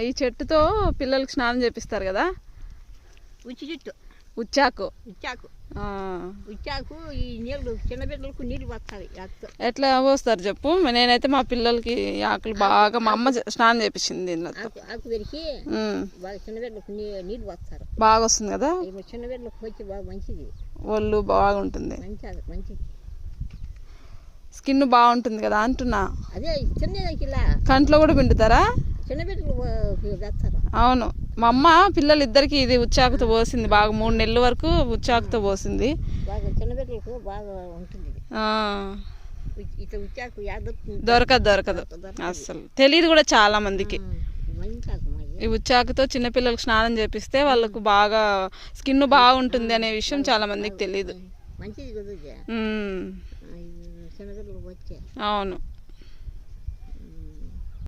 ఈ చెట్టుతో పిల్లలకి స్నానం చేపిస్తారు కదా. ఉచ్చి చెట్టు, ఉచ్చాకు. ఉచ్చాకు ఈ నీళ్ళు చిన్న బిడ్డలకు నీళ్ళు వస్తాయి. ఎట్లా పోస్తారు చెప్పు. నేనైతే మా పిల్లలకి ఆకులు బాగా మా అమ్మ స్నానం చేపించింది దీనిలో. ఆకు పెరిగి బాగా చిన్న బిడ్డలకు నీళ్ళు వస్తారు. బాగా వస్తుంది కదా. చిన్న బిడ్డలకు వచ్చి బాగా మంచిది, ఒళ్ళు బాగుంటుంది, మంచిది, స్కిన్ బాగుంటుంది కదా అంటున్నా. అదే చిన్న కంట్లో కూడా పిండుతారా? చిన్న బిడ్డలు వేస్తారు. అవును, మా అమ్మ పిల్లలు ఇద్దరికి ఇది ఉచ్చాకుతో పోసింది. బాగా 3 నెలల వరకు ఉచ్చాకుతో పోసింది. బాగా చిన్న బిడ్డలకు బాగా ఉంటుంది. దొరకదు అసలు, తెలియదు కూడా చాలా మందికి. ఈ ఉచ్చాకుతో చిన్నపిల్లలకు స్నానం చేపిస్తే వాళ్ళకు బాగా స్కిన్ బాగుంటుంది అనే విషయం చాలా మందికి తెలియదు. అవును.